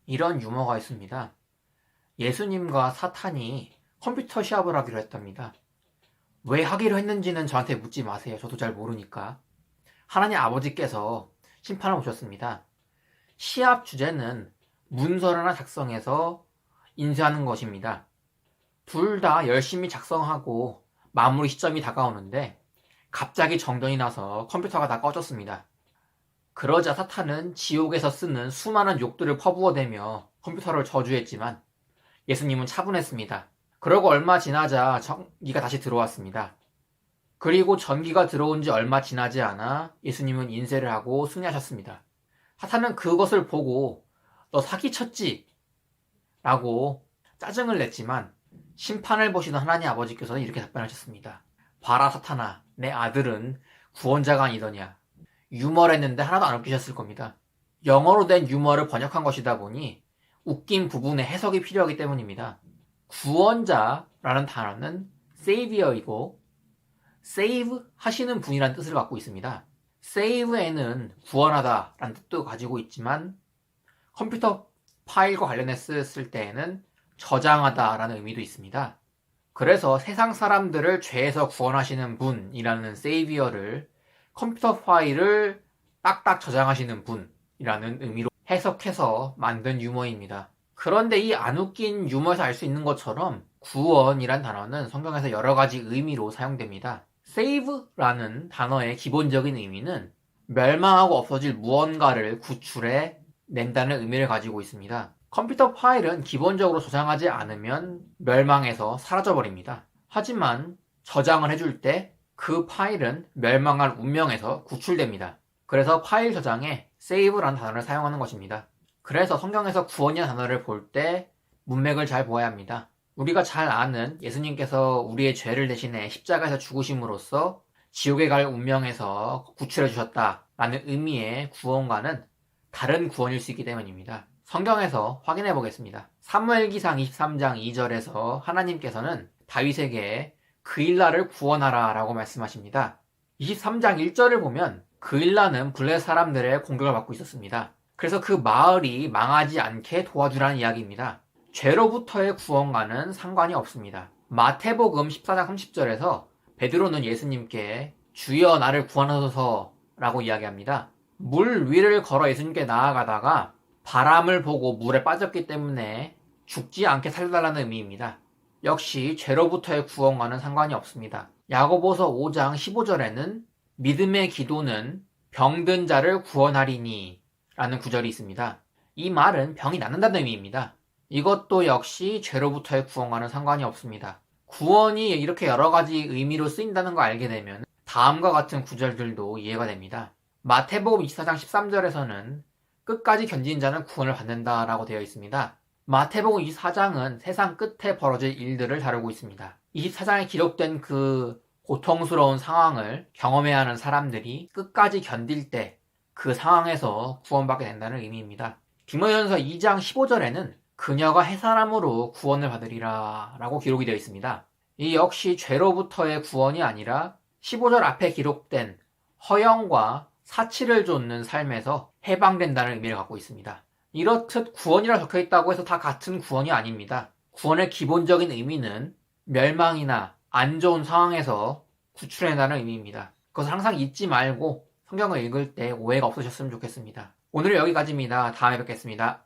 이런 유머가 있습니다. 예수님과 사탄이 컴퓨터 시합을 하기로 했답니다. 왜 하기로 했는지는 저한테 묻지 마세요. 저도 잘 모르니까. 하나님 아버지께서 심판을 오셨습니다. 시합 주제는 문서를 하나 작성해서 인쇄하는 것입니다. 둘 다 열심히 작성하고 마무리 시점이 다가오는데 갑자기 정전이 나서 컴퓨터가 다 꺼졌습니다. 그러자 사탄은 지옥에서 쓰는 수많은 욕들을 퍼부어대며 컴퓨터를 저주했지만 예수님은 차분했습니다. 그러고 얼마 지나자 전기가 다시 들어왔습니다. 그리고 전기가 들어온 지 얼마 지나지 않아 예수님은 인쇄를 하고 승리하셨습니다. 사탄은 그것을 보고 너 사기쳤지? 라고 짜증을 냈지만 심판을 보시던 하나님 아버지께서는 이렇게 답변하셨습니다. 봐라 사탄아, 내 아들은 구원자가 아니더냐. 유머를 했는데 하나도 안 웃기셨을 겁니다. 영어로 된 유머를 번역한 것이다 보니 웃긴 부분에 해석이 필요하기 때문입니다. 구원자라는 단어는 savior이고 save 하시는 분이라는 뜻을 갖고 있습니다. save에는 구원하다 라는 뜻도 가지고 있지만 컴퓨터 파일과 관련해서 때에는 저장하다 라는 의미도 있습니다. 그래서 세상 사람들을 죄에서 구원하시는 분이라는 savior를 컴퓨터 파일을 딱딱 저장하시는 분이라는 의미로 해석해서 만든 유머입니다. 그런데 이 안 웃긴 유머에서 알 수 있는 것처럼 구원이란 단어는 성경에서 여러 가지 의미로 사용됩니다. save라는 단어의 기본적인 의미는 멸망하고 없어질 무언가를 구출해 낸다는 의미를 가지고 있습니다. 컴퓨터 파일은 기본적으로 저장하지 않으면 멸망해서 사라져버립니다. 하지만 저장을 해줄 때 그 파일은 멸망할 운명에서 구출됩니다. 그래서 파일 저장에 save라는 단어를 사용하는 것입니다. 그래서 성경에서 구원이라는 단어를 볼 때 문맥을 잘 보아야 합니다. 우리가 잘 아는 예수님께서 우리의 죄를 대신해 십자가에서 죽으심으로써 지옥에 갈 운명에서 구출해 주셨다라는 의미의 구원과는 다른 구원일 수 있기 때문입니다. 성경에서 확인해 보겠습니다. 사무엘기상 23장 2절에서 하나님께서는 다윗에게 그일라를 구원하라 라고 말씀하십니다. 23장 1절을 보면 그일라는 블레 사람들의 공격을 받고 있었습니다. 그래서 그 마을이 망하지 않게 도와주라는 이야기입니다. 죄로부터의 구원과는 상관이 없습니다. 마태복음 14장 30절에서 베드로는 예수님께 주여 나를 구원하소서 라고 이야기합니다. 물 위를 걸어 예수님께 나아가다가 바람을 보고 물에 빠졌기 때문에 죽지 않게 살려달라는 의미입니다. 역시 죄로부터의 구원과는 상관이 없습니다. 야고보서 5장 15절에는 믿음의 기도는 병든 자를 구원하리니 라는 구절이 있습니다. 이 말은 병이 낫는다는 의미입니다. 이것도 역시 죄로부터의 구원과는 상관이 없습니다. 구원이 이렇게 여러 가지 의미로 쓰인다는 거 알게 되면 다음과 같은 구절들도 이해가 됩니다. 마태복음 24장 13절에서는 끝까지 견디는 자는 구원을 받는다라고 되어 있습니다. 마태복음 24장은 세상 끝에 벌어질 일들을 다루고 있습니다. 24장에 기록된 그 고통스러운 상황을 경험해야 하는 사람들이 끝까지 견딜 때 그 상황에서 구원받게 된다는 의미입니다. 디모데전서 2장 15절에는 그녀가 해사람으로 구원을 받으리라 라고 기록이 되어 있습니다. 이 역시 죄로부터의 구원이 아니라 15절 앞에 기록된 허영과 사치를 좇는 삶에서 해방된다는 의미를 갖고 있습니다. 이렇듯 구원이라 적혀있다고 해서 다 같은 구원이 아닙니다. 구원의 기본적인 의미는 멸망이나 안 좋은 상황에서 구출해낸다는 의미입니다. 그것을 항상 잊지 말고 성경을 읽을 때 오해가 없으셨으면 좋겠습니다. 오늘은 여기까지입니다. 다음에 뵙겠습니다.